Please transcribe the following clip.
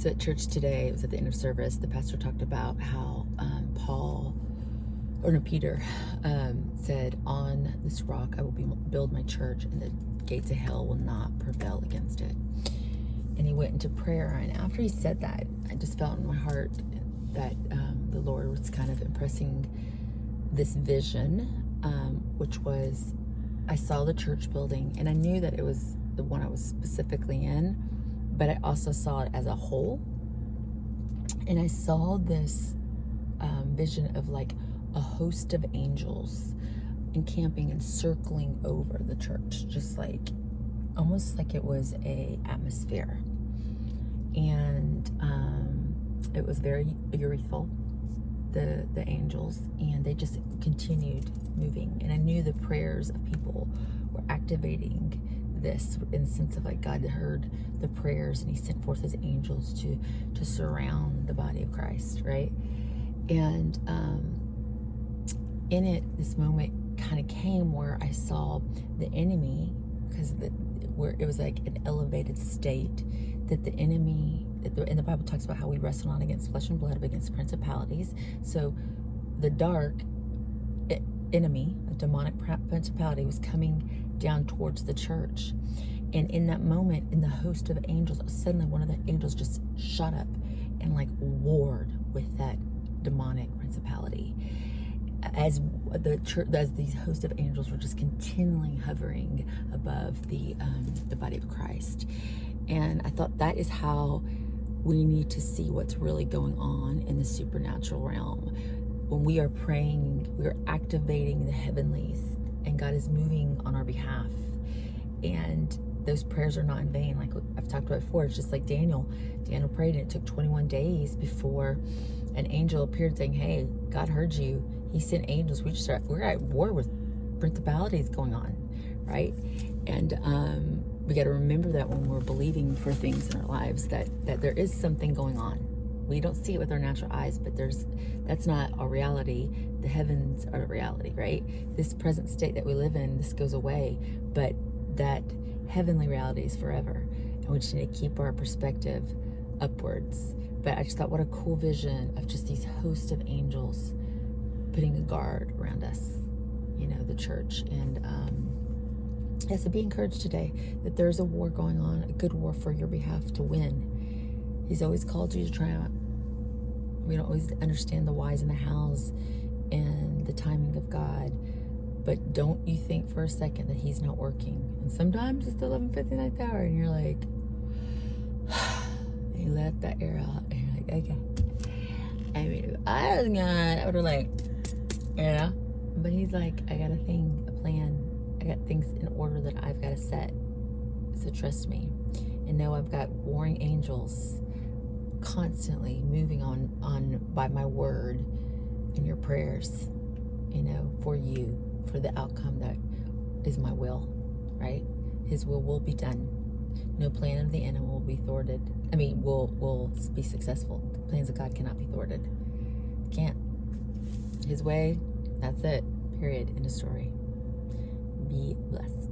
So at church today, it was at the end of service, the pastor talked about how Peter said, on this rock I will build my church, and the gates of hell will not prevail against it. And he went into prayer, and after he said that, I just felt in my heart that the Lord was kind of impressing this vision, which was, I saw the church building, and I knew that it was the one I was specifically in, but I also saw it as a whole. And I saw this vision of like a host of angels encamping and circling over the church, just like almost like it was a atmosphere. And it was very ethereal, the angels, and they just continued moving. And I knew the prayers of people were activating this in the sense of like God heard the prayers, and he sent forth his angels to surround the body of Christ, right? And in it, this moment kind of came where I saw the enemy, because where it was like an elevated state, that the enemy, and the Bible talks about how we wrestle not against flesh and blood, but against principalities. So the dark enemy, a demonic principality, was coming down towards the church. And in that moment, in the host of angels, suddenly one of the angels just shot up and like warred with that demonic principality, as these host of angels were just continually hovering above the body of Christ. And I thought that is how we need to see what's really going on in the supernatural realm. When we are praying, we are activating the heavenlies, and God is moving on our behalf. And those prayers are not in vain. Like I've talked about before, it's just like Daniel prayed, and it took 21 days before an angel appeared saying, hey, God heard you. He sent angels. We're at war with principalities going on, right? And we got to remember that when we're believing for things in our lives, that there is something going on. We don't see it with our natural eyes, but that's not our reality. The heavens are a reality, right? This present state that we live in, this goes away, but that heavenly reality is forever. And we just need to keep our perspective upwards. But I just thought, what a cool vision of just these hosts of angels putting a guard around us, the church. And so be encouraged today that there's a war going on, a good war for your behalf to win. He's always called you to triumph. We don't always understand the whys and the hows and the timing of God, but don't you think for a second that he's not working. And sometimes it's the 11:59th hour, and you're like, you let that air out, and you're like, okay. I mean, if I was God, I would have like, but he's like, I got a plan. I got things in order that I've got to set. So trust me, and know I've got warring angels constantly moving on by my word and your prayers, for you, for the outcome that is my will, right? His will be done. No plan of the enemy will be thwarted. Will be successful. The plans of God cannot be thwarted. Can't. His way, that's it. Period. End of story. Be blessed.